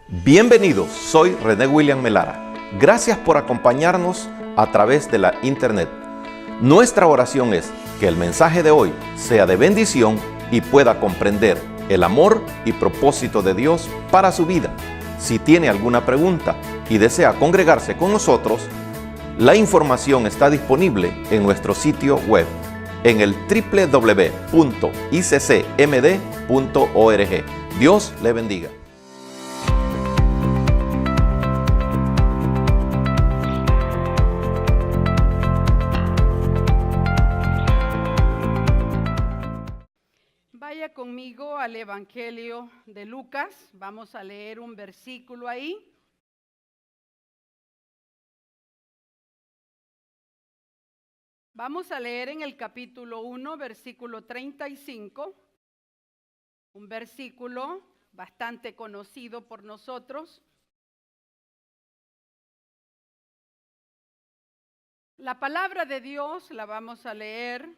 Bienvenidos, soy René William Melara. Gracias por acompañarnos a través de la internet. Nuestra oración es que el mensaje de hoy sea de bendición y pueda comprender el amor y propósito de Dios para su vida. Si tiene alguna pregunta y desea congregarse con nosotros, la información está disponible en nuestro sitio web en el www.iccmd.org. Dios le bendiga. Vaya conmigo al Evangelio de Lucas, vamos a leer un versículo ahí. Vamos a leer en el capítulo 1, versículo 35, un versículo bastante conocido por nosotros. La palabra de Dios la vamos a leer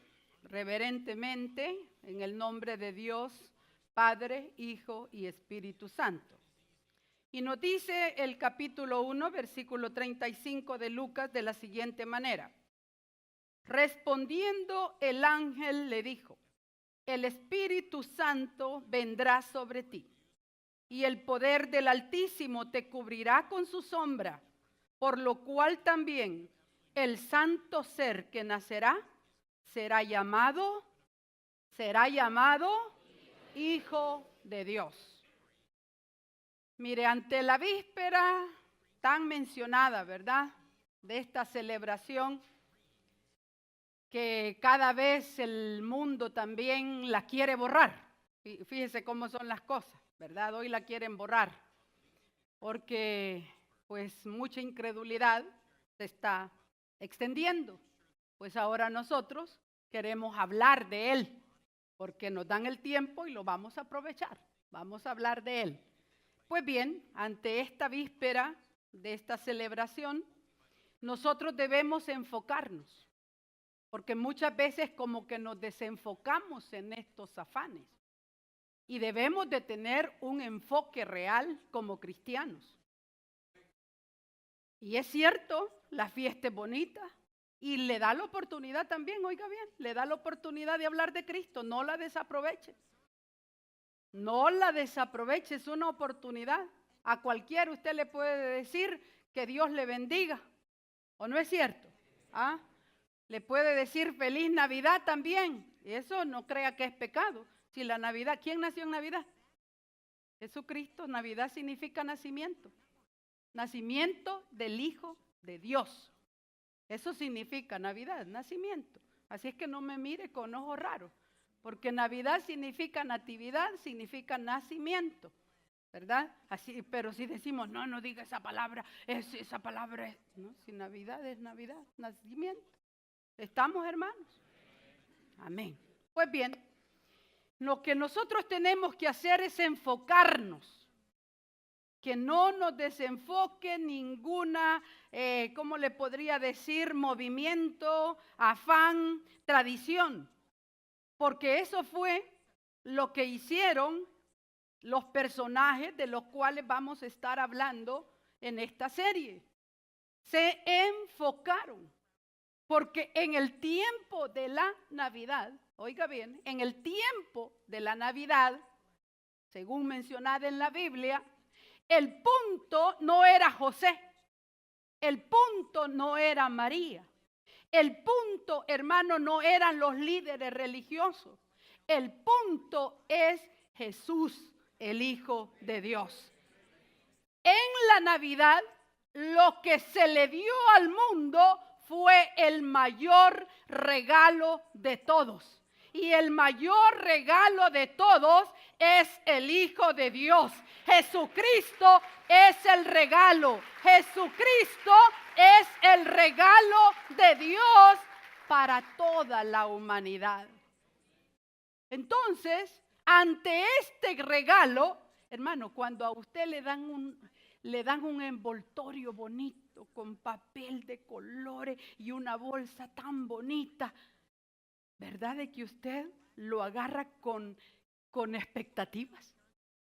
reverentemente en el nombre de Dios, Padre, Hijo y Espíritu Santo. Y nos dice el capítulo 1, versículo 35 de Lucas de la siguiente manera. Respondiendo el ángel le dijo, el Espíritu Santo vendrá sobre ti, y el poder del Altísimo te cubrirá con su sombra, por lo cual también el santo ser que nacerá será llamado Hijo de Dios. Mire, ante la víspera tan mencionada, ¿verdad?, de esta celebración, que cada vez el mundo también la quiere borrar. Fíjese cómo son las cosas, ¿verdad? Hoy la quieren borrar, porque pues mucha incredulidad se está extendiendo. Pues ahora nosotros queremos hablar de Él, porque nos dan el tiempo y lo vamos a aprovechar. Vamos a hablar de Él. Pues bien, ante esta víspera de esta celebración, nosotros debemos enfocarnos, porque muchas veces como que nos desenfocamos en estos afanes y debemos de tener un enfoque real como cristianos. Y es cierto, la fiesta es bonita y le da la oportunidad también, oiga bien, le da la oportunidad de hablar de Cristo, no la desaproveche. No la desaproveche, es una oportunidad. A cualquiera usted le puede decir que Dios le bendiga, ¿o no es cierto? ¿Ah? Le puede decir feliz Navidad también. Y eso no crea que es pecado. Si la Navidad, ¿quién nació en Navidad? Jesucristo. Navidad significa nacimiento. Nacimiento del Hijo de Dios. Eso significa Navidad, nacimiento. Así es que no me mire con ojos raros, porque Navidad significa natividad, significa nacimiento, ¿verdad? Así, pero si decimos, no diga esa palabra, esa palabra es, no, si Navidad es Navidad, nacimiento. ¿Estamos, hermanos? Amén. Pues bien, lo que nosotros tenemos que hacer es enfocarnos, que no nos desenfoque ninguna, ¿cómo le podría decir? Movimiento, afán, tradición, porque eso fue lo que hicieron los personajes de los cuales vamos a estar hablando en esta serie. Se enfocaron. Porque en el tiempo de la Navidad, oiga bien, en el tiempo de la Navidad, según mencionada en la Biblia, el punto no era José, el punto no era María, el punto, hermano, no eran los líderes religiosos, el punto es Jesús, el Hijo de Dios. En la Navidad, lo que se le dio al mundo fue el mayor regalo de todos. Y el mayor regalo de todos es el Hijo de Dios. Jesucristo es el regalo. Jesucristo es el regalo de Dios para toda la humanidad. Entonces, ante este regalo, hermano, cuando a usted le dan un envoltorio bonito, con papel de colores y una bolsa tan bonita, ¿verdad de que usted lo agarra con expectativas?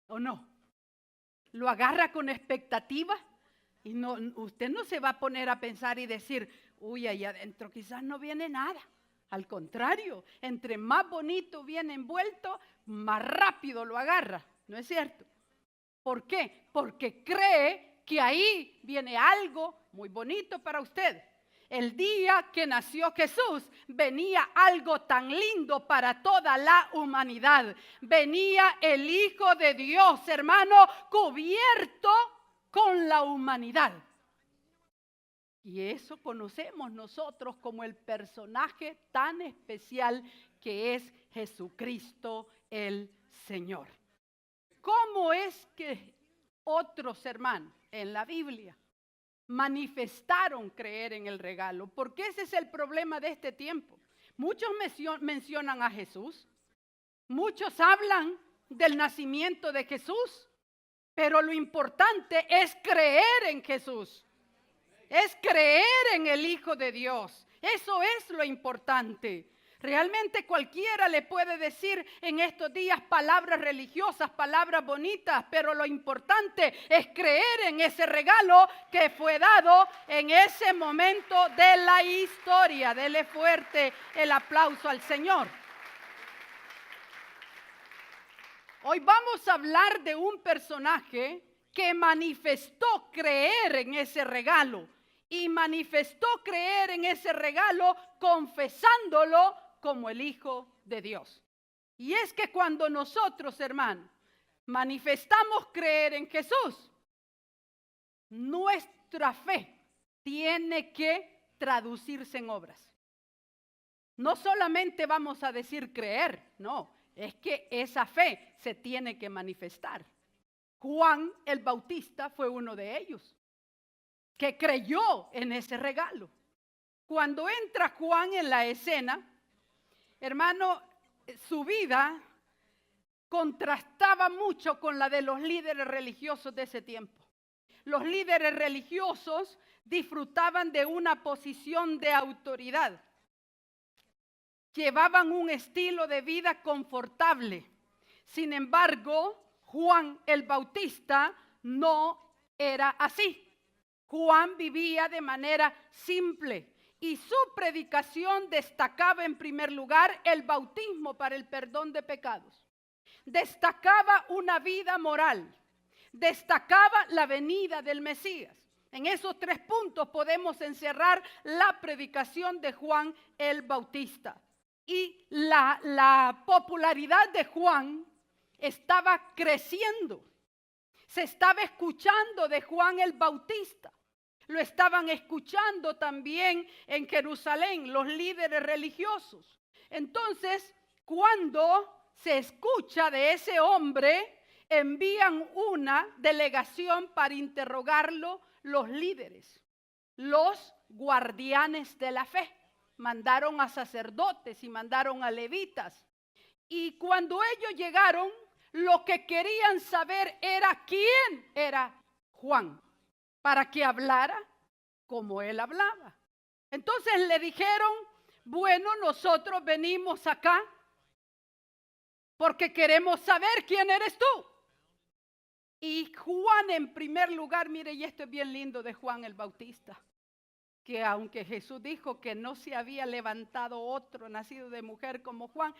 ¿O no? Lo agarra con expectativa y usted no se va a poner a pensar y decir, uy, ahí adentro quizás no viene nada. Al contrario, entre más bonito viene envuelto, más rápido lo agarra, ¿no es cierto? ¿Por qué? Porque cree que ahí viene algo muy bonito para usted. El día que nació Jesús, venía algo tan lindo para toda la humanidad. Venía el Hijo de Dios, hermano, cubierto con la humanidad. Y eso conocemos nosotros como el personaje tan especial que es Jesucristo el Señor. ¿Cómo es que otros hermanos en la Biblia manifestaron creer en el regalo? Porque ese es el problema de este tiempo. Muchos mencionan a Jesús, muchos hablan del nacimiento de Jesús, pero lo importante es creer en Jesús, es creer en el Hijo de Dios. Eso es lo importante. Realmente cualquiera le puede decir en estos días palabras religiosas, palabras bonitas, pero lo importante es creer en ese regalo que fue dado en ese momento de la historia. Dele fuerte el aplauso al Señor. Hoy vamos a hablar de un personaje que manifestó creer en ese regalo y manifestó creer en ese regalo confesándolo como el Hijo de Dios. Y es que cuando nosotros, hermanos, manifestamos creer en Jesús, nuestra fe tiene que traducirse en obras. No solamente vamos a decir creer, no, es que esa fe se tiene que manifestar. Juan el Bautista fue uno de ellos, que creyó en ese regalo. Cuando entra Juan en la escena, hermano, su vida contrastaba mucho con la de los líderes religiosos de ese tiempo. Los líderes religiosos disfrutaban de una posición de autoridad. Llevaban un estilo de vida confortable. Sin embargo, Juan el Bautista no era así. Juan vivía de manera simple y su predicación destacaba en primer lugar el bautismo para el perdón de pecados. Destacaba una vida moral. Destacaba la venida del Mesías. En esos 3 puntos podemos encerrar la predicación de Juan el Bautista. Y la popularidad de Juan estaba creciendo. Se estaba escuchando de Juan el Bautista. Lo estaban escuchando también en Jerusalén los líderes religiosos. Entonces, cuando se escucha de ese hombre, envían una delegación para interrogarlo los líderes, los guardianes de la fe. Mandaron a sacerdotes y mandaron a levitas. Y cuando ellos llegaron, lo que querían saber era quién era Juan, para que hablara como él hablaba. Entonces le dijeron, bueno, nosotros venimos acá porque queremos saber quién eres tú. Y Juan en primer lugar, mire, y esto es bien lindo de Juan el Bautista, que aunque Jesús dijo que no se había levantado otro nacido de mujer como Juan,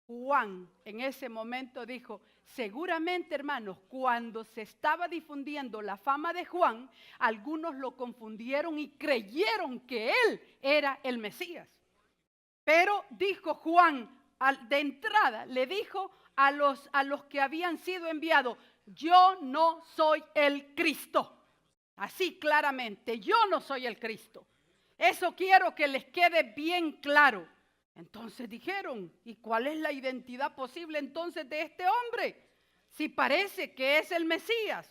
Juan en ese momento dijo, seguramente, hermanos, cuando se estaba difundiendo la fama de Juan, algunos lo confundieron y creyeron que él era el Mesías. Pero dijo Juan, de entrada, le dijo a los que habían sido enviados, yo no soy el Cristo. Así claramente, yo no soy el Cristo. Eso quiero que les quede bien claro. Entonces dijeron, ¿y cuál es la identidad posible entonces de este hombre? Si parece que es el Mesías.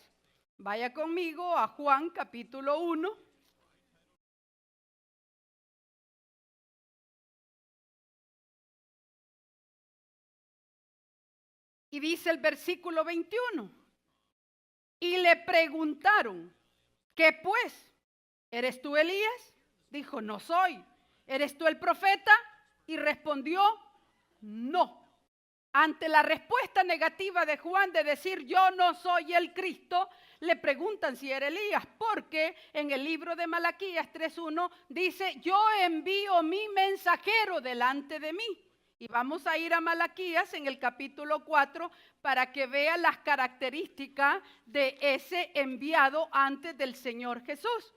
Vaya conmigo a Juan capítulo 1. Y dice el versículo 21. Y le preguntaron, ¿qué pues? ¿Eres tú Elías? Dijo, no soy. ¿Eres tú el profeta? Y respondió, no. ante la respuesta negativa de Juan de decir yo no soy el Cristo, le preguntan si era Elías, porque en el libro de Malaquías 3:1 dice, yo envío mi mensajero delante de mí. Y vamos a ir a Malaquías en el capítulo 4 para que vea las características de ese enviado antes del Señor Jesús.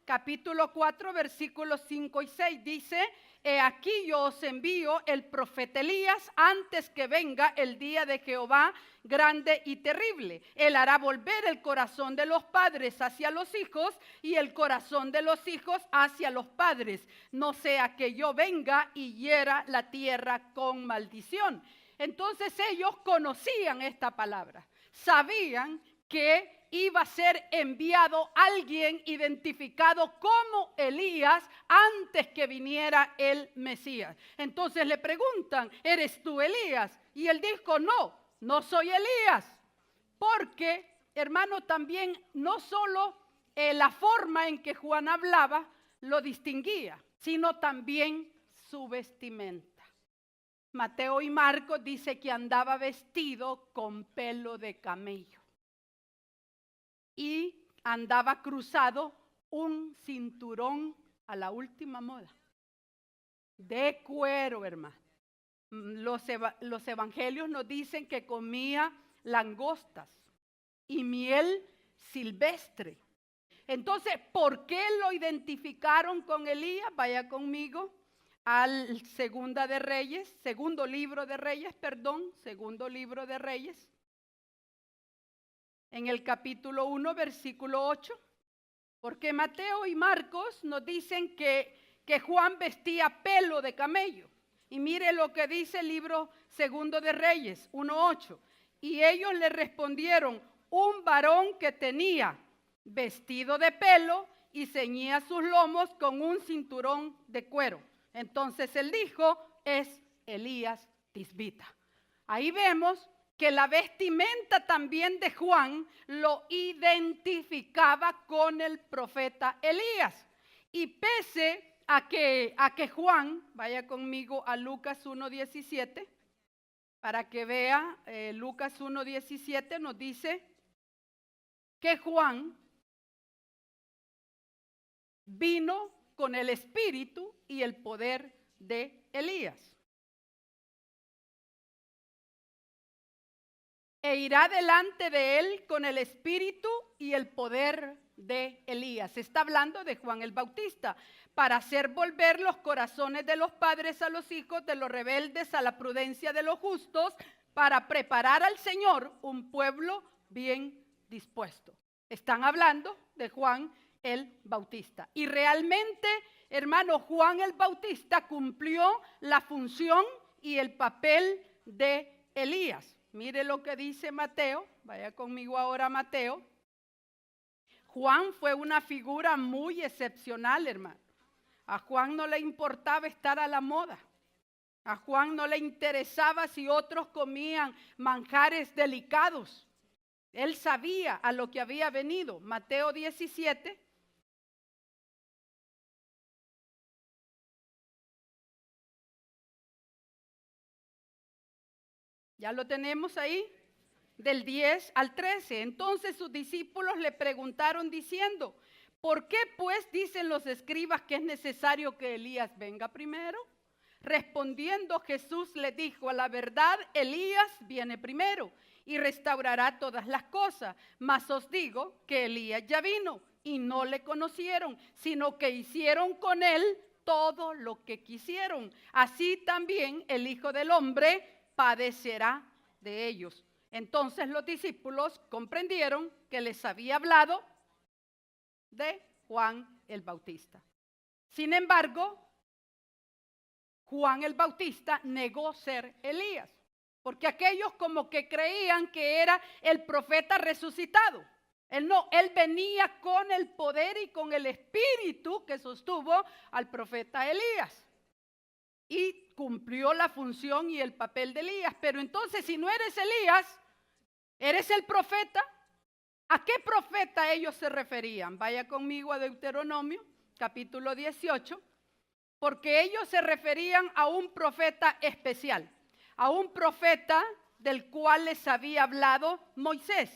Capítulo 4, versículos 5 y 6 dice, he aquí yo os envío el profeta Elías antes que venga el día de Jehová grande y terrible. Él hará volver el corazón de los padres hacia los hijos y el corazón de los hijos hacia los padres. No sea que yo venga y hiera la tierra con maldición. Entonces ellos conocían esta palabra, sabían que iba a ser enviado alguien identificado como Elías antes que viniera el Mesías. Entonces le preguntan, ¿eres tú Elías? Y él dijo, no soy Elías. Porque, hermano, también no solo la forma en que Juan hablaba lo distinguía, sino también su vestimenta. Mateo y Marcos dice que andaba vestido con pelo de camello. Y andaba cruzado un cinturón a la última moda, de cuero, hermano. Los evangelios nos dicen que comía langostas y miel silvestre. Entonces, ¿por qué lo identificaron con Elías? Vaya conmigo al segundo libro de Reyes. En el capítulo 1, versículo 8, porque Mateo y Marcos nos dicen que Juan vestía pelo de camello. Y mire lo que dice el libro segundo de Reyes, 1:8. Y ellos le respondieron, un varón que tenía vestido de pelo y ceñía sus lomos con un cinturón de cuero. Entonces él dijo, es Elías Tisbita. Ahí vemos que la vestimenta también de Juan lo identificaba con el profeta Elías. Y pese a que Juan, vaya conmigo a Lucas 1:17, para que vea, Lucas 1:17 nos dice que Juan vino con el espíritu y el poder de Elías. E irá delante de él con el espíritu y el poder de Elías. Está hablando de Juan el Bautista, para hacer volver los corazones de los padres a los hijos, de los rebeldes a la prudencia de los justos, para preparar al Señor un pueblo bien dispuesto. Están hablando de Juan el Bautista. Y realmente, hermano, Juan el Bautista cumplió la función y el papel de Elías. Mire lo que dice Mateo, vaya conmigo ahora a Mateo. Juan fue una figura muy excepcional, hermano. A Juan no le importaba estar a la moda. A Juan no le interesaba si otros comían manjares delicados. Él sabía a lo que había venido. Mateo 17. Ya lo tenemos ahí, del 10 al 13. Entonces sus discípulos le preguntaron diciendo, ¿por qué pues dicen los escribas que es necesario que Elías venga primero? Respondiendo Jesús les dijo, a la verdad Elías viene primero y restaurará todas las cosas. Mas os digo que Elías ya vino y no le conocieron, sino que hicieron con él todo lo que quisieron. Así también el Hijo del Hombre padecerá de ellos. Entonces los discípulos comprendieron que les había hablado de Juan el Bautista. Sin embargo, Juan el Bautista negó ser Elías, porque aquellos como que creían que era el profeta resucitado. Él venía con el poder y con el espíritu que sostuvo al profeta Elías. Y cumplió la función y el papel de Elías. Pero entonces, si no eres Elías, eres el profeta. ¿A qué profeta ellos se referían? Vaya conmigo a Deuteronomio, capítulo 18, porque ellos se referían a un profeta especial, a un profeta del cual les había hablado Moisés.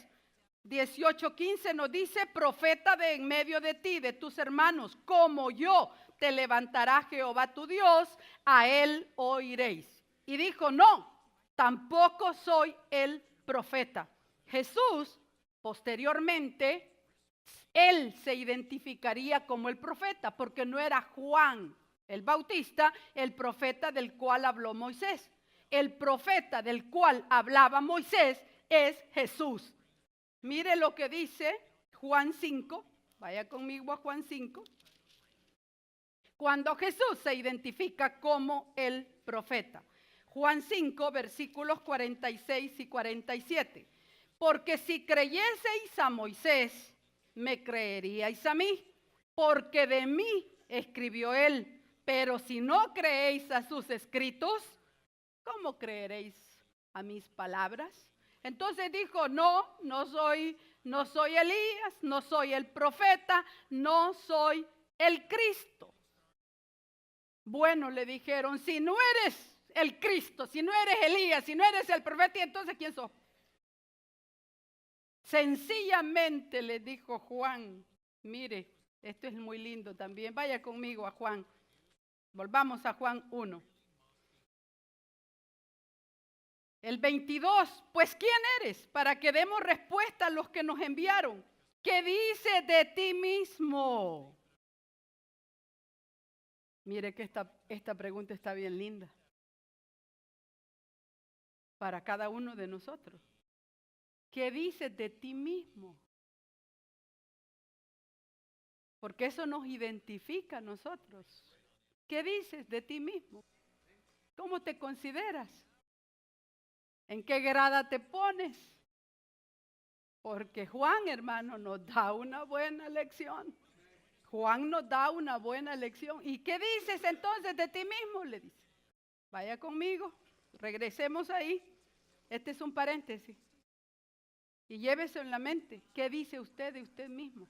18:15 nos dice, profeta de en medio de ti, de tus hermanos, como yo te levantará Jehová tu Dios, a él oiréis. Y dijo, no, tampoco soy el profeta. Jesús, posteriormente, él se identificaría como el profeta, porque no era Juan el Bautista el profeta del cual habló Moisés. El profeta del cual hablaba Moisés es Jesús. Mire lo que dice Juan 5, vaya conmigo a Juan 5. Cuando Jesús se identifica como el profeta. Juan 5, versículos 46 y 47. Porque si creyeseis a Moisés, me creeríais a mí, porque de mí escribió él. Pero si no creéis a sus escritos, ¿cómo creeréis a mis palabras? Entonces dijo, no soy Elías, no soy el profeta, no soy el Cristo. Bueno, le dijeron, si no eres el Cristo, si no eres Elías, si no eres el profeta, entonces ¿quién sos? Sencillamente le dijo Juan, mire, esto es muy lindo también, vaya conmigo a Juan, volvamos a Juan 1. El 22, pues ¿quién eres? Para que demos respuesta a los que nos enviaron. ¿Qué dices de ti mismo? Mire que esta pregunta está bien linda. Para cada uno de nosotros. ¿Qué dices de ti mismo? Porque eso nos identifica a nosotros. ¿Qué dices de ti mismo? ¿Cómo te consideras? ¿En qué grada te pones? Porque Juan, hermano, nos da una buena lección. Juan nos da una buena lección. ¿Y qué dices entonces de ti mismo? Le dice. Vaya conmigo, regresemos ahí. Este es un paréntesis. Y llévese en la mente. ¿Qué dice usted de usted mismo?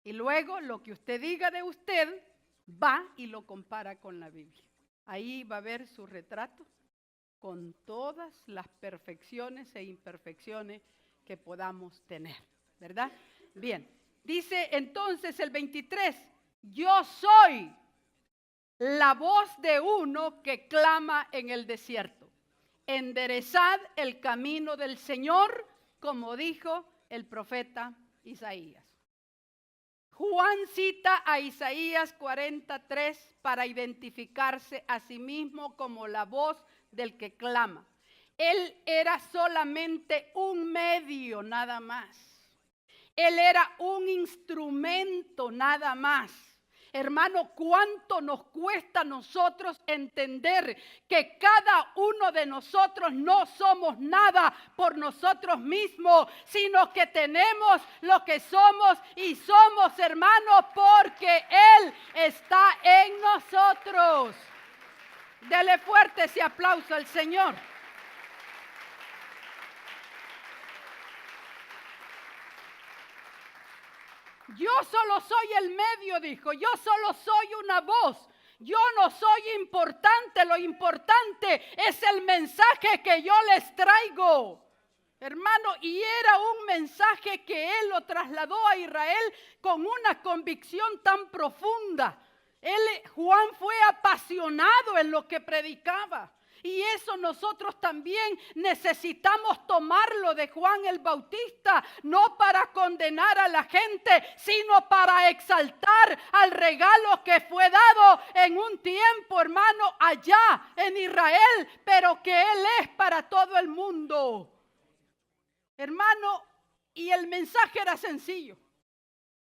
Y luego lo que usted diga de usted, va y lo compara con la Biblia. Ahí va a ver su retrato con todas las perfecciones e imperfecciones que podamos tener, ¿verdad? Bien, dice entonces el 23, yo soy la voz de uno que clama en el desierto. Enderezad el camino del Señor, como dijo el profeta Isaías. Juan cita a Isaías 43 para identificarse a sí mismo como la voz del que clama. Él era solamente un medio nada más. Él era un instrumento nada más. Hermano, ¿cuánto nos cuesta a nosotros entender que cada uno de nosotros no somos nada por nosotros mismos, sino que tenemos lo que somos y somos, hermanos, porque Él está en nosotros? Dele fuerte ese aplauso al Señor. Yo solo soy el medio, dijo. Yo solo soy una voz. Yo no soy importante. Lo importante es el mensaje que yo les traigo. Hermano, y era un mensaje que él lo trasladó a Israel con una convicción tan profunda. Juan fue apasionado en lo que predicaba. Y eso nosotros también necesitamos tomarlo de Juan el Bautista, no para condenar a la gente, sino para exaltar al regalo que fue dado en un tiempo, hermano, allá en Israel, pero que Él es para todo el mundo. Hermano, y el mensaje era sencillo.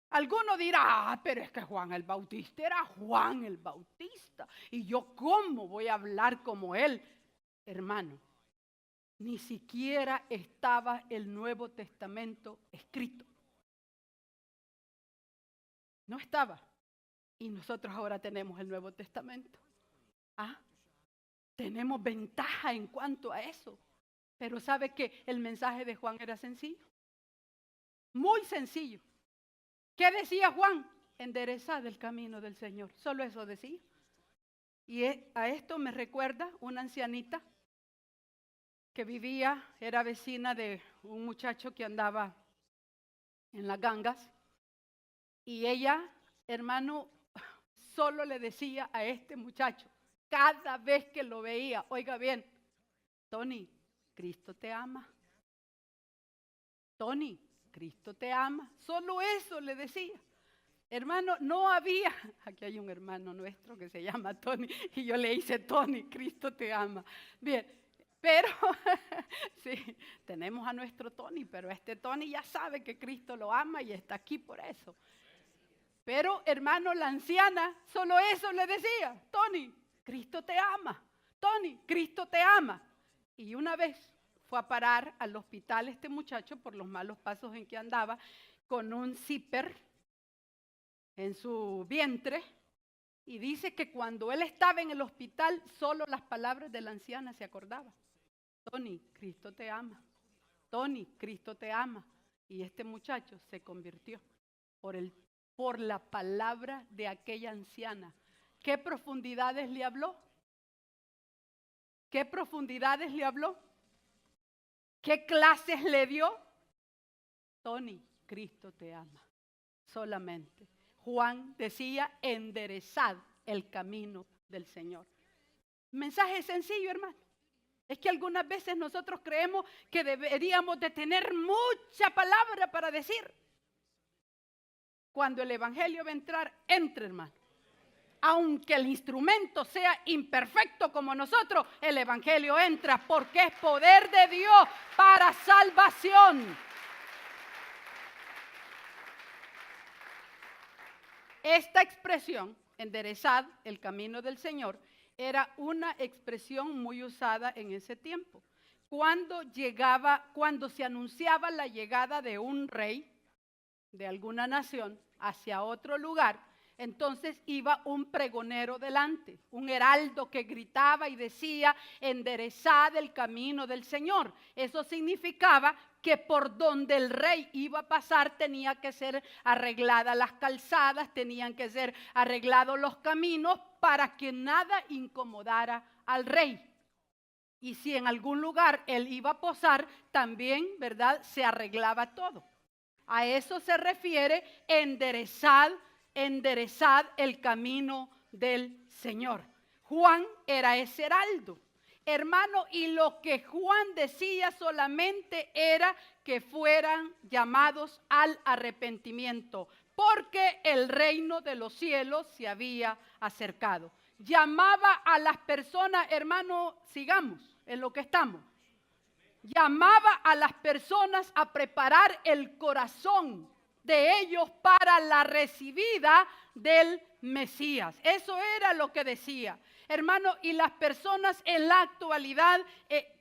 Alguno dirá, pero es que Juan el Bautista era Juan el Bautista. ¿Y yo cómo voy a hablar como él? Hermano, ni siquiera estaba el Nuevo Testamento escrito. No estaba. Y nosotros ahora tenemos el Nuevo Testamento. Tenemos ventaja en cuanto a eso. Pero ¿sabe que el mensaje de Juan era sencillo? Muy sencillo. ¿Qué decía Juan? Enderezad el camino del Señor. Solo eso decía. Y a esto me recuerda una ancianita que vivía, era vecina de un muchacho que andaba en las gangas, y ella, hermano, solo le decía a este muchacho, cada vez que lo veía, oiga bien, Tony, Cristo te ama. Tony, Cristo te ama. Solo eso le decía. Hermano, no había, aquí hay un hermano nuestro que se llama Tony, y yo le hice, Tony, Cristo te ama. Bien, pero, sí, tenemos a nuestro Tony, pero este Tony ya sabe que Cristo lo ama y está aquí por eso. Pero, hermano, la anciana, solo eso le decía, Tony, Cristo te ama. Tony, Cristo te ama. Y una vez fue a parar al hospital este muchacho por los malos pasos en que andaba, con un zipper en su vientre, y dice que cuando él estaba en el hospital, solo las palabras de la anciana se acordaba. Tony, Cristo te ama. Tony, Cristo te ama. Y este muchacho se convirtió por la palabra de aquella anciana. ¿Qué profundidades le habló? ¿Qué profundidades le habló? ¿Qué clases le dio? Tony, Cristo te ama. Solamente. Juan decía, enderezad el camino del Señor. Mensaje sencillo, hermano. Es que algunas veces nosotros creemos que deberíamos de tener mucha palabra para decir. Cuando el evangelio va a entrar, entre, hermano. Aunque el instrumento sea imperfecto como nosotros, el evangelio entra porque es poder de Dios para salvación. Esta expresión, enderezad el camino del Señor, era una expresión muy usada en ese tiempo. Cuando se anunciaba la llegada de un rey de alguna nación hacia otro lugar, entonces iba un pregonero delante, un heraldo que gritaba y decía, enderezad el camino del Señor. Eso significaba que por donde el rey iba a pasar tenía que ser arregladas las calzadas, tenían que ser arreglados los caminos para que nada incomodara al rey. Y si en algún lugar él iba a posar, también, ¿verdad?, se arreglaba todo. A eso se refiere enderezad el camino del Señor. Juan era ese heraldo. Hermano, y lo que Juan decía solamente era que fueran llamados al arrepentimiento, porque el reino de los cielos se había acercado. Llamaba a las personas, hermano, sigamos en lo que estamos. Llamaba a las personas a preparar el corazón de ellos para la recibida del Mesías. Eso era lo que decía. Hermano, y las personas en la actualidad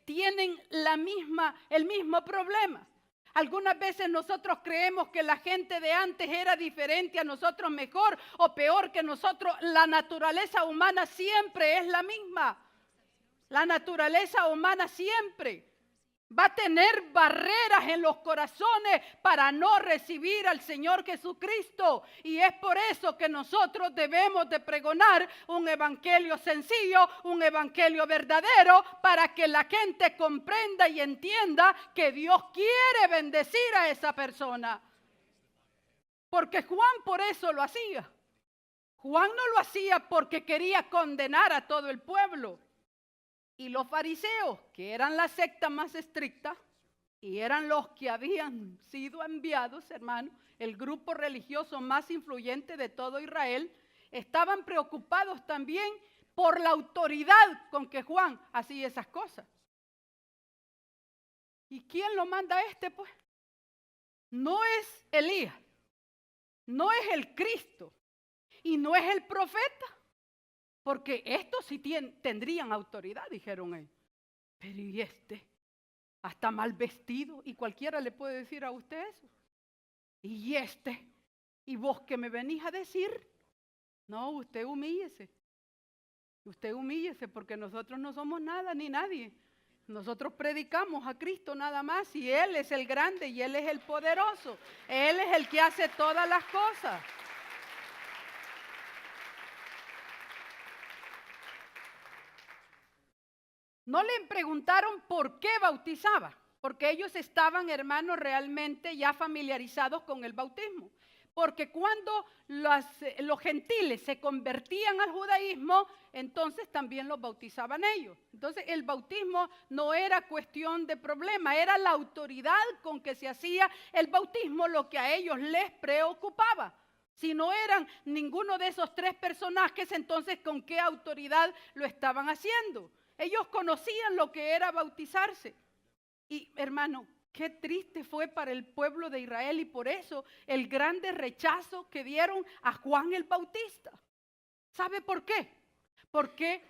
tienen el mismo problema. Algunas veces nosotros creemos que la gente de antes era diferente a nosotros, mejor o peor que nosotros. La naturaleza humana siempre es la misma. La naturaleza humana siempre va a tener barreras en los corazones para no recibir al Señor Jesucristo. Y es por eso que nosotros debemos de pregonar un evangelio sencillo, un evangelio verdadero, para que la gente comprenda y entienda que Dios quiere bendecir a esa persona. Porque Juan por eso lo hacía. Juan no lo hacía porque quería condenar a todo el pueblo. Y los fariseos, que eran la secta más estricta y eran los que habían sido enviados, hermano, el grupo religioso más influyente de todo Israel, estaban preocupados también por la autoridad con que Juan hacía esas cosas. ¿Y quién lo manda a este, pues? No es Elías, no es el Cristo y no es el profeta. Porque estos sí tendrían autoridad, dijeron ellos. Pero ¿y este? Hasta mal vestido. Y cualquiera le puede decir a usted eso. ¿Y este? ¿Y vos qué me venís a decir? No, usted humíllese. Usted humíllese porque nosotros no somos nada ni nadie. Nosotros predicamos a Cristo nada más y Él es el grande y Él es el poderoso. Él es el que hace todas las cosas. No le preguntaron por qué bautizaba, porque ellos estaban, hermanos, realmente ya familiarizados con el bautismo. Porque cuando los gentiles se convertían al judaísmo, entonces también los bautizaban ellos. Entonces el bautismo no era cuestión de problema, era la autoridad con que se hacía el bautismo lo que a ellos les preocupaba. Si no eran ninguno de esos tres personajes, entonces ¿con qué autoridad lo estaban haciendo? Ellos conocían lo que era bautizarse. Y hermano, qué triste fue para el pueblo de Israel y por eso el grande rechazo que dieron a Juan el Bautista. ¿Sabe por qué? Porque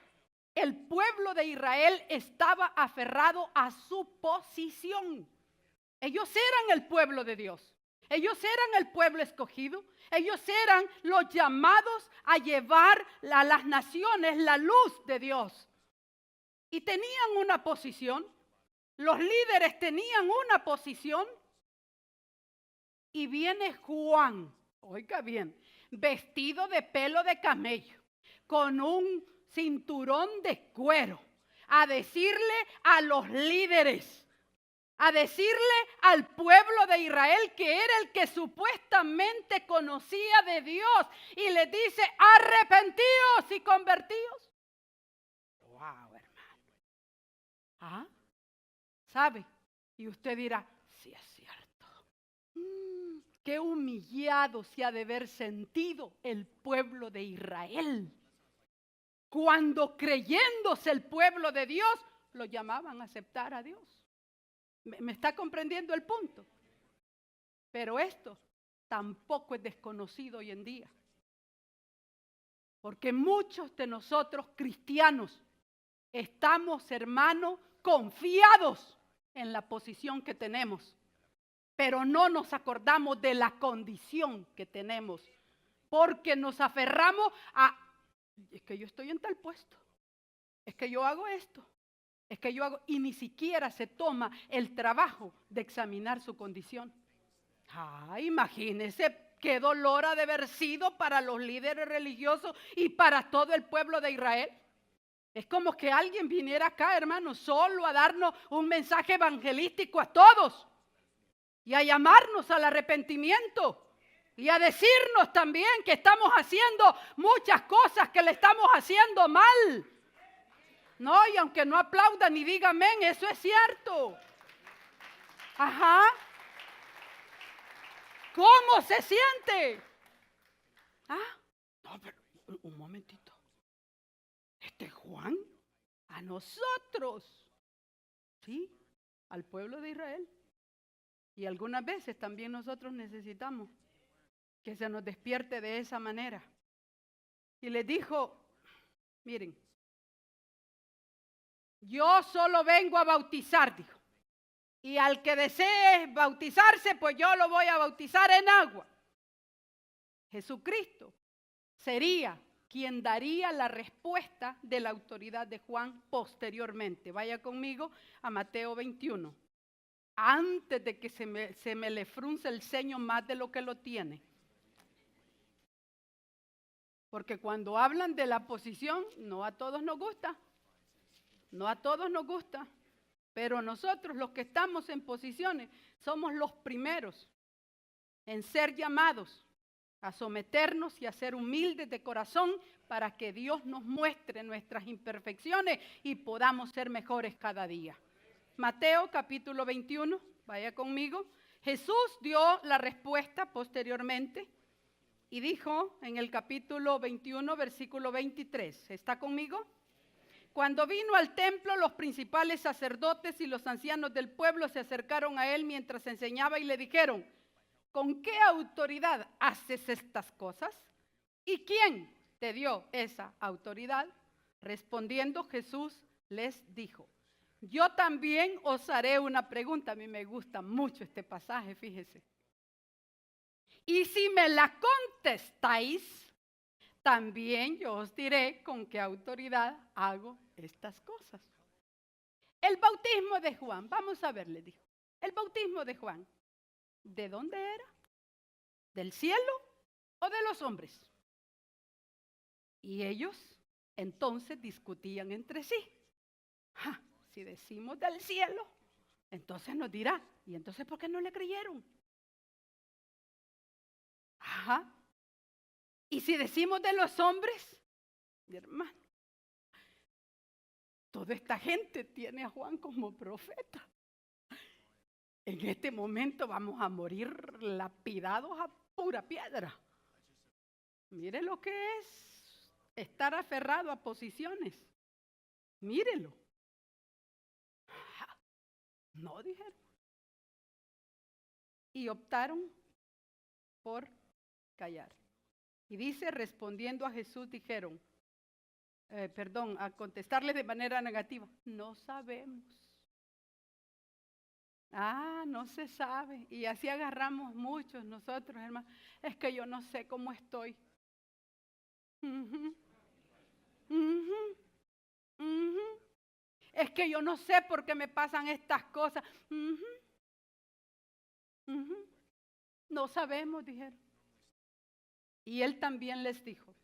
el pueblo de Israel estaba aferrado a su posición. Ellos eran el pueblo de Dios. Ellos eran el pueblo escogido. Ellos eran los llamados a llevar a las naciones la luz de Dios. Y tenían una posición. Los líderes tenían una posición. Y viene Juan, oiga bien, vestido de pelo de camello, con un cinturón de cuero, a decirle a los líderes, a decirle al pueblo de Israel que era el que supuestamente conocía de Dios y le dice, arrepentíos y convertíos. Wow, hermano. ¿Ah? ¿Sabe? Y usted dirá, sí es cierto. Qué humillado se ha de haber sentido el pueblo de Israel. Cuando creyéndose el pueblo de Dios, lo llamaban a aceptar a Dios. ¿Me está comprendiendo el punto? Pero esto tampoco es desconocido hoy en día. Porque muchos de nosotros cristianos estamos, hermanos, confiados en la posición que tenemos. Pero no nos acordamos de la condición que tenemos. Porque nos aferramos a, es que yo estoy en tal puesto. Es que yo hago esto. Es que yo hago, y ni siquiera se toma el trabajo de examinar su condición. Imagínense qué dolor ha de haber sido para los líderes religiosos y para todo el pueblo de Israel. Es como que alguien viniera acá, hermano, solo a darnos un mensaje evangelístico a todos y a llamarnos al arrepentimiento y a decirnos también que estamos haciendo muchas cosas que le estamos haciendo mal. No, y aunque no aplaudan ni digan amén, eso es cierto. Ajá. ¿Cómo se siente? No, pero un momentito. ¿Este Juan? A nosotros. Sí, al pueblo de Israel. Y algunas veces también nosotros necesitamos que se nos despierte de esa manera. Y les dijo, miren, yo solo vengo a bautizar, dijo. Y al que desee bautizarse, pues yo lo voy a bautizar en agua. Jesucristo sería quien daría la respuesta de la autoridad de Juan posteriormente. Vaya conmigo a Mateo 21. Antes de que se me le frunce el ceño más de lo que lo tiene. Porque cuando hablan de la posición, no a todos nos gusta. No a todos nos gusta. Pero nosotros los que estamos en posiciones somos los primeros en ser llamados a someternos y a ser humildes de corazón para que Dios nos muestre nuestras imperfecciones y podamos ser mejores cada día. Mateo capítulo 21, vaya conmigo. Jesús dio la respuesta posteriormente y dijo en el capítulo 21, versículo 23, ¿está conmigo? Cuando vino al templo, los principales sacerdotes y los ancianos del pueblo se acercaron a él mientras enseñaba y le dijeron, ¿con qué autoridad haces estas cosas? ¿Y quién te dio esa autoridad? Respondiendo Jesús les dijo, yo también os haré una pregunta. A mí me gusta mucho este pasaje, fíjese. Y si me la contestáis, también yo os diré con qué autoridad hago estas cosas. El bautismo de Juan, vamos a ver, le dijo. El bautismo de Juan, ¿de dónde era? ¿Del cielo o de los hombres? Y ellos entonces discutían entre sí. Si decimos del cielo, entonces nos dirá, ¿y entonces por qué no le creyeron? Ajá. Y si decimos de los hombres, mi hermano, toda esta gente tiene a Juan como profeta. En este momento vamos a morir lapidados a pura piedra. Mire lo que es estar aferrado a posiciones. Mírelo. No, dijeron. Y optaron por callar. Y dice, respondiendo a Jesús, dijeron, a contestarle de manera negativa, no sabemos. No se sabe. Y así agarramos muchos nosotros, hermanos. Es que yo no sé cómo estoy. Es que yo no sé por qué me pasan estas cosas. No sabemos, dijeron. Y él también les dijo,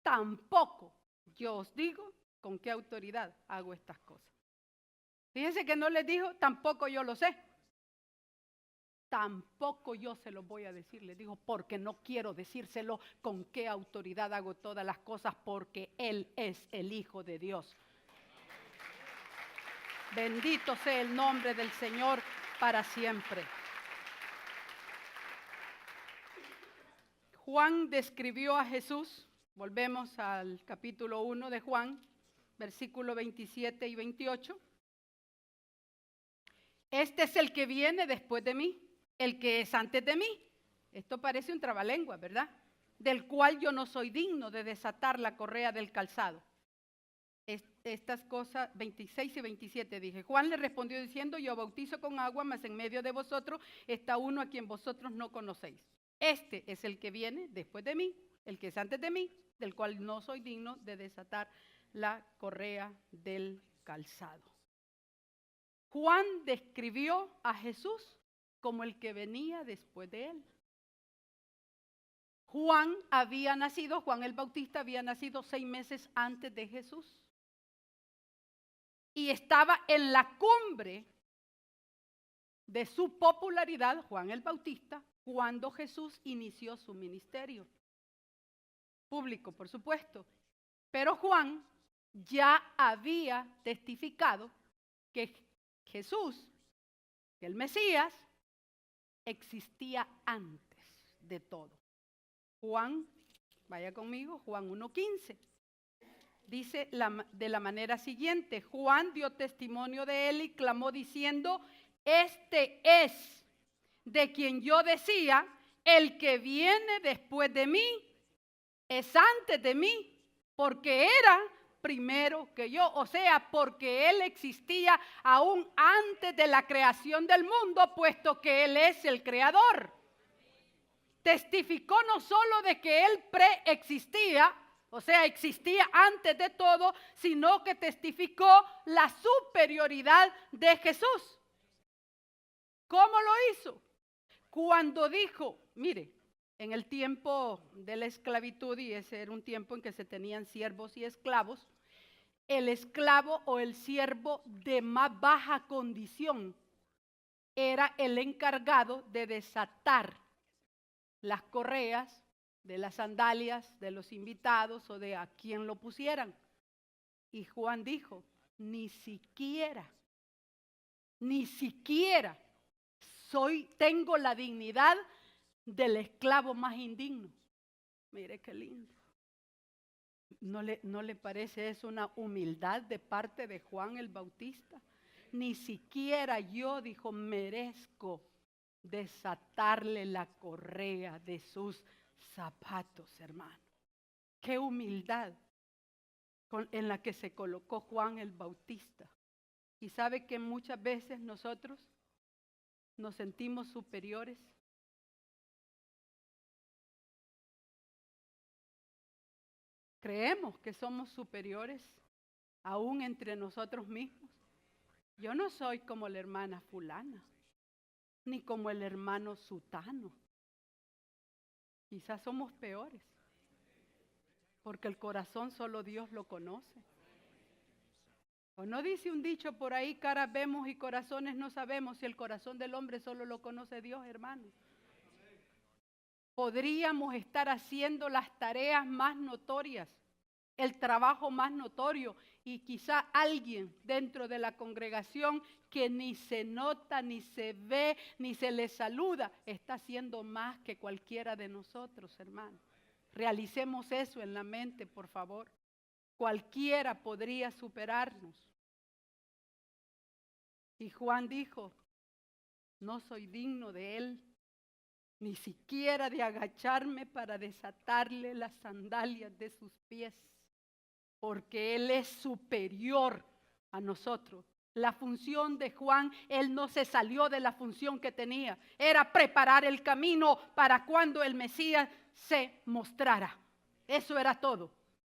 tampoco yo os digo con qué autoridad hago estas cosas. Fíjense que no les dijo, tampoco yo lo sé. Tampoco yo se lo voy a decir, les dijo, porque no quiero decírselo con qué autoridad hago todas las cosas, porque Él es el Hijo de Dios. Bendito sea el nombre del Señor para siempre. Juan describió a Jesús, volvemos al capítulo 1 de Juan, versículos 27 y 28. Este es el que viene después de mí, el que es antes de mí. Esto parece un trabalengua, ¿verdad? Del cual yo no soy digno de desatar la correa del calzado. Estas cosas, 26 y 27 dije. Juan le respondió diciendo, yo bautizo con agua, mas en medio de vosotros está uno a quien vosotros no conocéis. Este es el que viene después de mí, el que es antes de mí, del cual no soy digno de desatar la correa del calzado. Juan describió a Jesús como el que venía después de él. Juan el Bautista había nacido 6 meses antes de Jesús. Y estaba en la cumbre de su popularidad, Juan el Bautista, cuando Jesús inició su ministerio. Público, por supuesto. Pero Juan ya había testificado que Jesús, que el Mesías, existía antes de todo. Juan, vaya conmigo, Juan 1:15. Dice de la manera siguiente, Juan dio testimonio de él y clamó diciendo, este es de quien yo decía, el que viene después de mí, es antes de mí, porque era primero que yo, o sea, porque Él existía aún antes de la creación del mundo, puesto que Él es el creador. Testificó no solo de que Él preexistía, o sea, existía antes de todo, sino que testificó la superioridad de Jesús. ¿Cómo lo hizo? Cuando dijo, mire, en el tiempo de la esclavitud, y ese era un tiempo en que se tenían siervos y esclavos, el esclavo o el siervo de más baja condición era el encargado de desatar las correas de las sandalias de los invitados o de a quien lo pusieran. Y Juan dijo, ni siquiera tengo la dignidad del esclavo más indigno. Mire qué lindo. ¿No le parece eso una humildad de parte de Juan el Bautista? Ni siquiera yo, dijo, merezco desatarle la correa de sus zapatos, hermano. Qué humildad en la que se colocó Juan el Bautista. Y sabe que muchas veces nosotros nos sentimos superiores. Creemos que somos superiores aún entre nosotros mismos. Yo no soy como la hermana fulana, ni como el hermano sutano. Quizás somos peores, porque el corazón solo Dios lo conoce. ¿O no dice un dicho por ahí, caras vemos y corazones no sabemos? Si el corazón del hombre solo lo conoce Dios, hermano. Podríamos estar haciendo las tareas más notorias, el trabajo más notorio, y quizá alguien dentro de la congregación que ni se nota, ni se ve, ni se le saluda, está haciendo más que cualquiera de nosotros, hermano. Realicemos eso en la mente, por favor. Cualquiera podría superarnos. Y Juan dijo, no soy digno de él, ni siquiera de agacharme para desatarle las sandalias de sus pies, porque él es superior a nosotros. La función de Juan, él no se salió de la función que tenía, era preparar el camino para cuando el Mesías se mostrara. Eso era todo.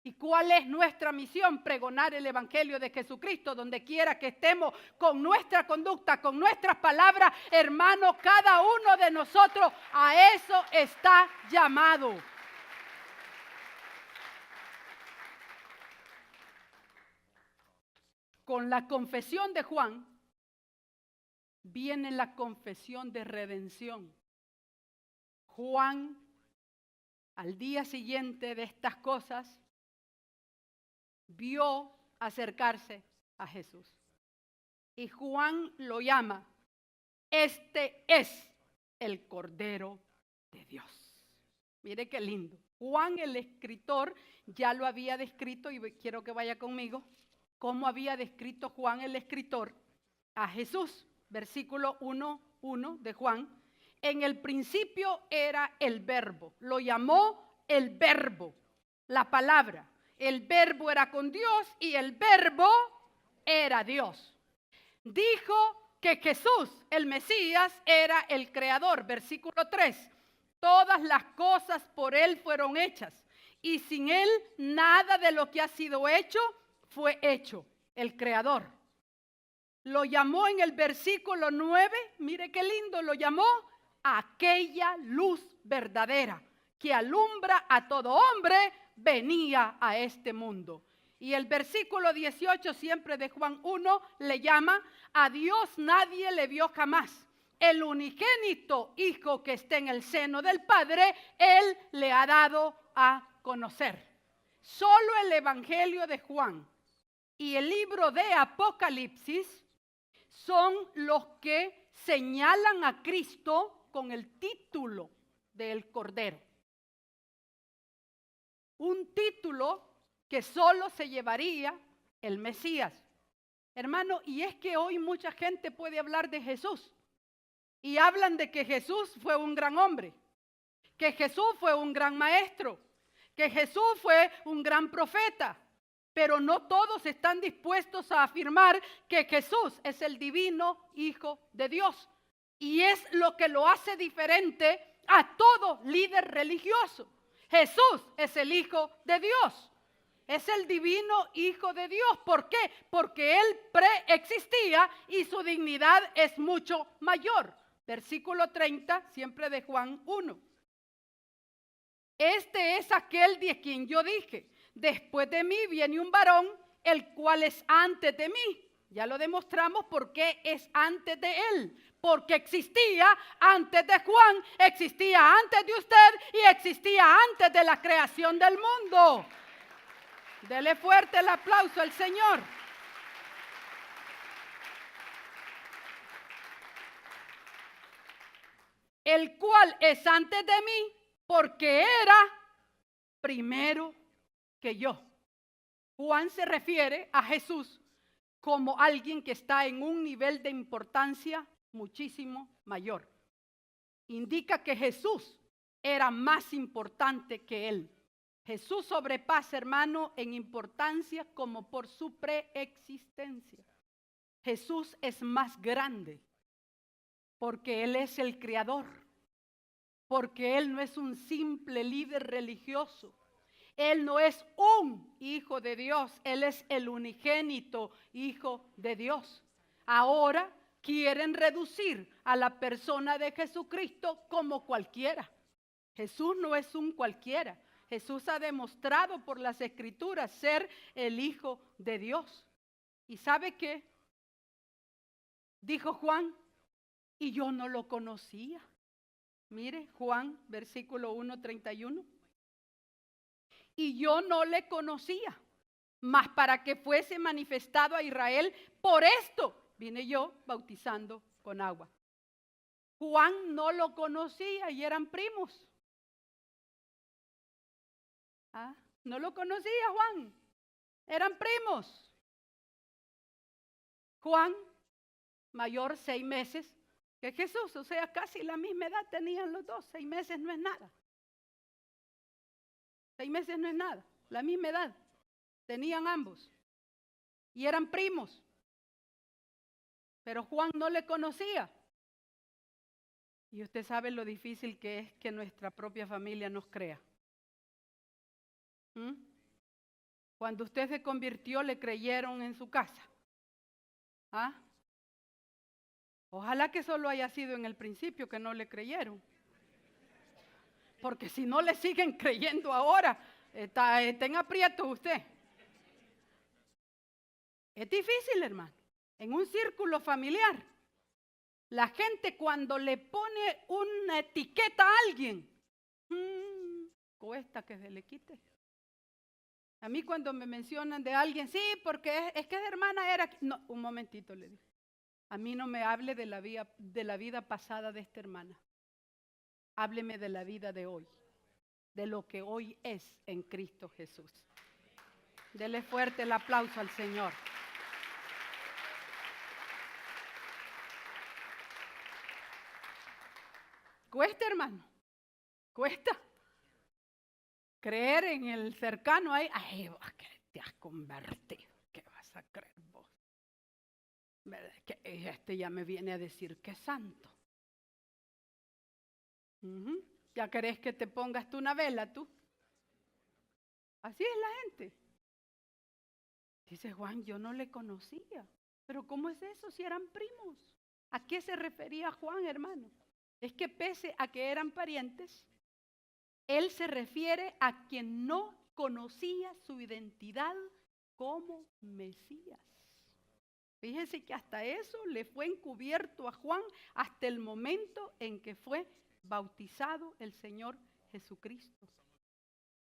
¿Y cuál es nuestra misión? Pregonar el Evangelio de Jesucristo donde quiera que estemos, con nuestra conducta, con nuestras palabras. Hermano, cada uno de nosotros a eso está llamado. Con la confesión de Juan viene la confesión de redención. Juan, al día siguiente de estas cosas, vio acercarse a Jesús. Y Juan lo llama, este es el Cordero de Dios. Mire qué lindo. Juan el escritor ya lo había descrito, y quiero que vaya conmigo, cómo había descrito Juan el escritor a Jesús. Versículo 1:1 de Juan. En el principio era el verbo. Lo llamó el verbo, la palabra. El verbo era con Dios y el verbo era Dios. Dijo que Jesús, el Mesías, era el creador. Versículo 3. Todas las cosas por él fueron hechas y sin él nada de lo que ha sido hecho fue hecho. El creador. Lo llamó en el versículo 9, mire qué lindo, lo llamó aquella luz verdadera que alumbra a todo hombre, venía a este mundo. Y el versículo 18 siempre de Juan 1 le llama, a Dios nadie le vio jamás. El unigénito Hijo que está en el seno del Padre, Él le ha dado a conocer. Solo el Evangelio de Juan y el libro de Apocalipsis son los que señalan a Cristo con el título del Cordero. Un título que solo se llevaría el Mesías. Hermano, y es que hoy mucha gente puede hablar de Jesús y hablan de que Jesús fue un gran hombre, que Jesús fue un gran maestro, que Jesús fue un gran profeta, pero no todos están dispuestos a afirmar que Jesús es el divino Hijo de Dios. Y es lo que lo hace diferente a todo líder religioso. Jesús es el Hijo de Dios. Es el divino Hijo de Dios. ¿Por qué? Porque Él preexistía y su dignidad es mucho mayor. Versículo 30, siempre de Juan 1. Este es aquel de quien yo dije, después de mí viene un varón, el cual es antes de mí. Ya lo demostramos porque es antes de él. Porque existía antes de Juan, existía antes de usted y existía antes de la creación del mundo. Dele fuerte el aplauso al Señor. El cual es antes de mí porque era primero que yo. Juan se refiere a Jesús como alguien que está en un nivel de importancia muchísimo mayor. Indica que Jesús era más importante que él. Jesús sobrepasa, hermano, en importancia como por su preexistencia. Jesús es más grande porque Él es el creador, porque Él no es un simple líder religioso. Él no es un hijo de Dios, Él es el unigénito Hijo de Dios. Ahora quieren reducir a la persona de Jesucristo como cualquiera. Jesús no es un cualquiera. Jesús ha demostrado por las Escrituras ser el Hijo de Dios. ¿Y sabe qué? Dijo Juan, y yo no lo conocía. Mire, Juan, versículo 1:31. Y yo no le conocía, mas para que fuese manifestado a Israel, por esto vine yo bautizando con agua. Juan no lo conocía y eran primos. ¿Ah? No lo conocía Juan, eran primos. Juan, mayor 6 meses que Jesús, o sea, casi la misma edad tenían los dos. 6 meses no es nada. 6 meses no es nada, la misma edad tenían ambos y eran primos. Pero Juan no le conocía. Y usted sabe lo difícil que es que nuestra propia familia nos crea. Cuando usted se convirtió, le creyeron en su casa. ¿Ah? Ojalá que solo haya sido en el principio que no le creyeron. Porque si no le siguen creyendo ahora, está en aprieto usted. Es difícil, hermano. En un círculo familiar, la gente cuando le pone una etiqueta a alguien, cuesta que se le quite. A mí cuando me mencionan de alguien, sí, porque es que esa hermana era... No, un momentito le digo. A mí no me hable de la vida pasada de esta hermana. Hábleme de la vida de hoy, de lo que hoy es en Cristo Jesús. Dele fuerte el aplauso al Señor. Cuesta, hermano, cuesta. Creer en el cercano ahí, ay, vos que te has convertido, ¿qué vas a creer vos? Que este ya me viene a decir que es santo. ¿Ya querés que te pongas tú una vela tú? Así es la gente. Dice Juan, yo no le conocía. Pero ¿cómo es eso si eran primos? ¿A qué se refería Juan, hermano? Es que pese a que eran parientes, él se refiere a quien no conocía su identidad como Mesías. Fíjense que hasta eso le fue encubierto a Juan hasta el momento en que fue bautizado el Señor Jesucristo.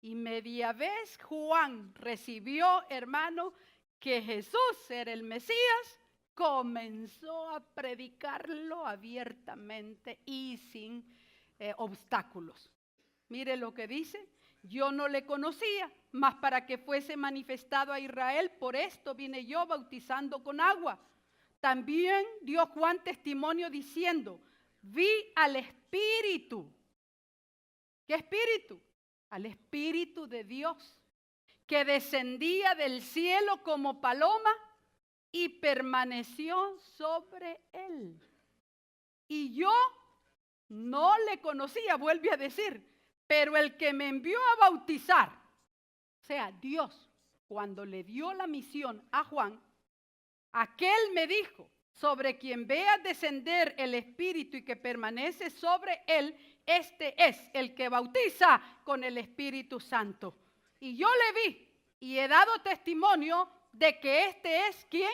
Y media vez Juan recibió, hermano, que Jesús era el Mesías, comenzó a predicarlo abiertamente y sin obstáculos. Mire lo que dice, yo no le conocía, mas para que fuese manifestado a Israel, por esto vine yo bautizando con agua. También dio Juan testimonio diciendo, vi al Espíritu. ¿Qué Espíritu? Al Espíritu de Dios, que descendía del cielo como paloma y permaneció sobre él. Y yo no le conocía, vuelve a decir, pero el que me envió a bautizar, o sea, Dios, cuando le dio la misión a Juan, aquel me dijo, sobre quien vea descender el Espíritu y que permanece sobre él, este es el que bautiza con el Espíritu Santo. Y yo le vi y he dado testimonio de que este es ¿quién?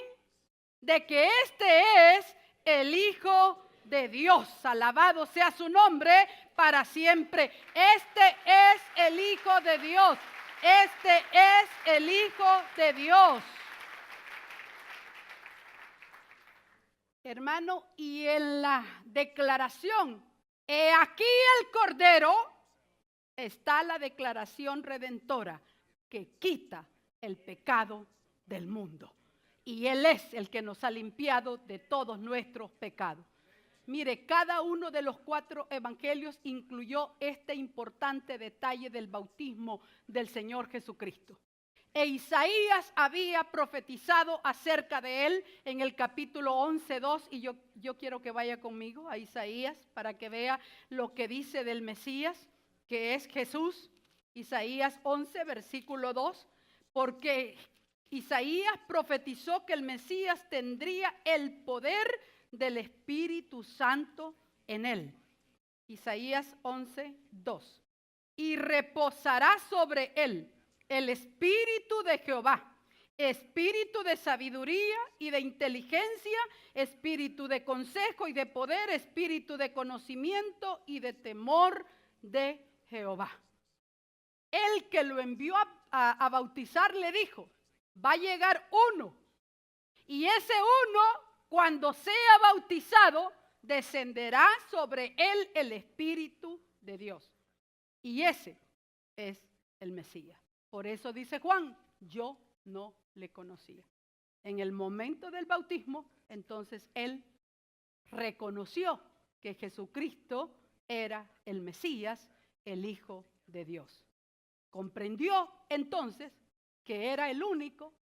De que este es el Hijo de Dios. Alabado sea su nombre para siempre. Este es el Hijo de Dios. Este es el Hijo de Dios. Hermano, y en la declaración, he aquí el Cordero, está la declaración redentora que quita el pecado del mundo. Y Él es el que nos ha limpiado de todos nuestros pecados. Mire, cada uno de los 4 evangelios incluyó este importante detalle del bautismo del Señor Jesucristo. E Isaías había profetizado acerca de él en el capítulo 11:2, y yo quiero que vaya conmigo a Isaías para que vea lo que dice del Mesías, que es Jesús. Isaías 11, versículo 2, porque Isaías profetizó que el Mesías tendría el poder del Espíritu Santo en él. Isaías 11:2. Y reposará sobre él el Espíritu de Jehová, espíritu de sabiduría y de inteligencia, espíritu de consejo y de poder, espíritu de conocimiento y de temor de Jehová. El que lo envió a bautizar le dijo, va a llegar uno, y ese uno, cuando sea bautizado, descenderá sobre él el Espíritu de Dios. Y ese es el Mesías. Por eso dice Juan, yo no le conocía. En el momento del bautismo, entonces él reconoció que Jesucristo era el Mesías, el Hijo de Dios. Comprendió entonces que era el único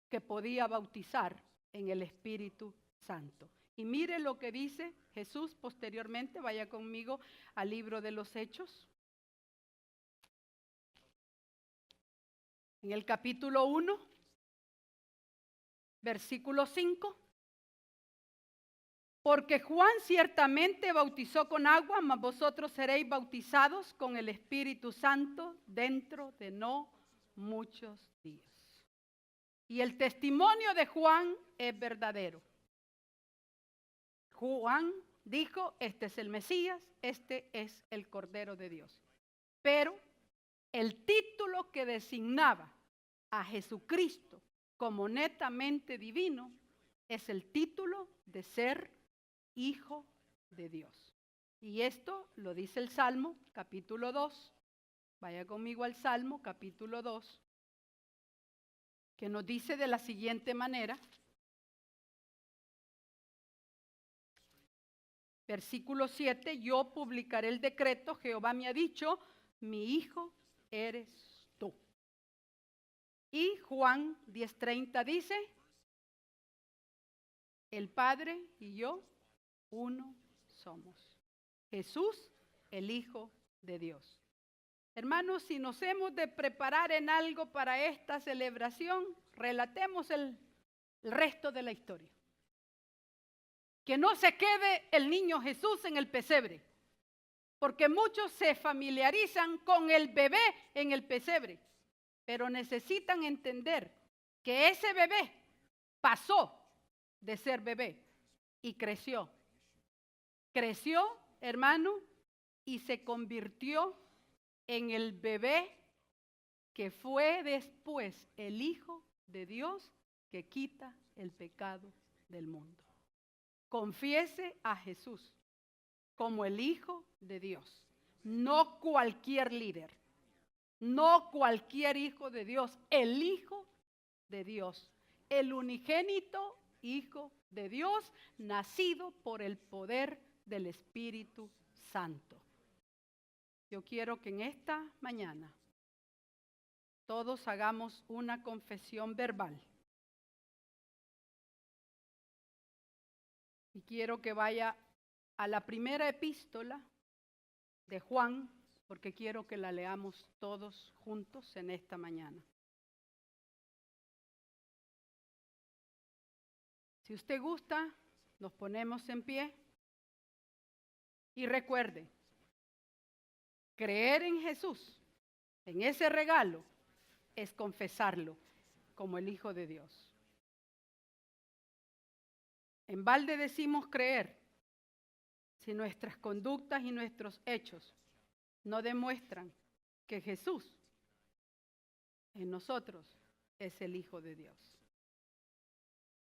que podía bautizar en el Espíritu Santo. Y mire lo que dice Jesús posteriormente, vaya conmigo al libro de los Hechos. En el capítulo 1, versículo 5. Porque Juan ciertamente bautizó con agua, mas vosotros seréis bautizados con el Espíritu Santo dentro de no muchos días. Y el testimonio de Juan es verdadero. Juan dijo, este es el Mesías, este es el Cordero de Dios. Pero el título que designaba a Jesucristo como netamente divino es el título de ser Hijo de Dios. Y esto lo dice el Salmo, capítulo 2. Vaya conmigo al Salmo, capítulo 2, que nos dice de la siguiente manera. Versículo 7, yo publicaré el decreto, Jehová me ha dicho, mi hijo eres tú. Y Juan 10:30 dice, el Padre y yo, uno somos. Jesús, el Hijo de Dios. Hermanos, si nos hemos de preparar en algo para esta celebración, relatemos el resto de la historia. Que no se quede el niño Jesús en el pesebre, porque muchos se familiarizan con el bebé en el pesebre, pero necesitan entender que ese bebé pasó de ser bebé y creció. Creció, hermano, y se convirtió en el bebé que fue después el Hijo de Dios que quita el pecado del mundo. Confiese a Jesús como el Hijo de Dios, no cualquier líder, no cualquier hijo de Dios, el Hijo de Dios, el unigénito Hijo de Dios, nacido por el poder del Espíritu Santo. Yo quiero que en esta mañana todos hagamos una confesión verbal. Y quiero que vaya a la primera epístola de Juan, porque quiero que la leamos todos juntos en esta mañana. Si usted gusta, nos ponemos en pie. Y recuerde, creer en Jesús, en ese regalo, es confesarlo como el Hijo de Dios. En balde decimos creer si nuestras conductas y nuestros hechos no demuestran que Jesús en nosotros es el Hijo de Dios.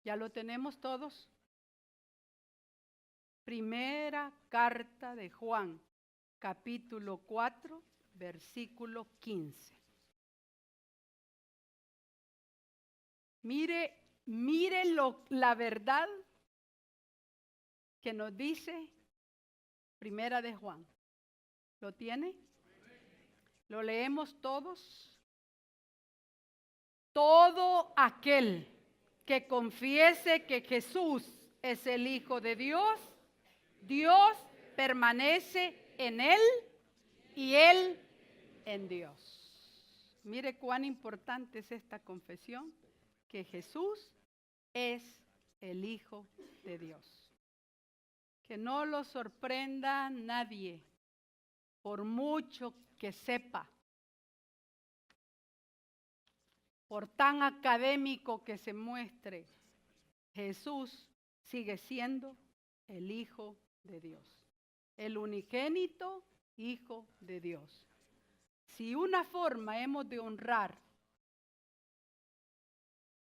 ¿Ya lo tenemos todos? Primera carta de Juan, capítulo 4, versículo 15. Mire la verdad que nos dice Primera de Juan. ¿Lo tiene? ¿Lo leemos todos? Todo aquel que confiese que Jesús es el Hijo de Dios, Dios permanece en él y él en Dios. Mire cuán importante es esta confesión, que Jesús es el Hijo de Dios. Que no lo sorprenda nadie, por mucho que sepa por tan académico que se muestre, Jesús sigue siendo el Hijo de Dios, el unigénito Hijo de Dios. Si una forma hemos de honrar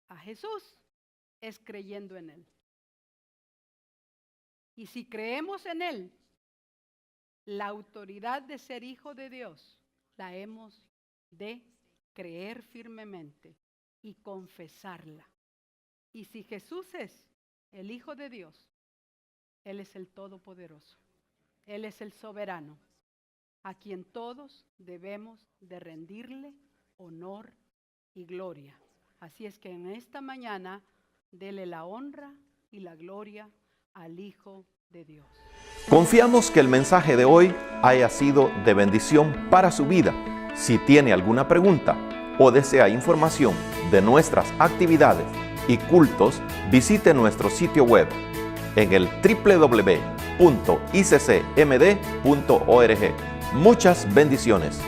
a Jesús es creyendo en Él. Y si creemos en Él, la autoridad de ser Hijo de Dios la hemos de creer firmemente y confesarla. Y si Jesús es el Hijo de Dios, Él es el Todopoderoso. Él es el soberano, a quien todos debemos de rendirle honor y gloria. Así es que en esta mañana, dele la honra y la gloria al Hijo de Dios. Confiamos que el mensaje de hoy haya sido de bendición para su vida. Si tiene alguna pregunta o desea información de nuestras actividades y cultos, visite nuestro sitio web en el www.iccmd.org. Muchas bendiciones.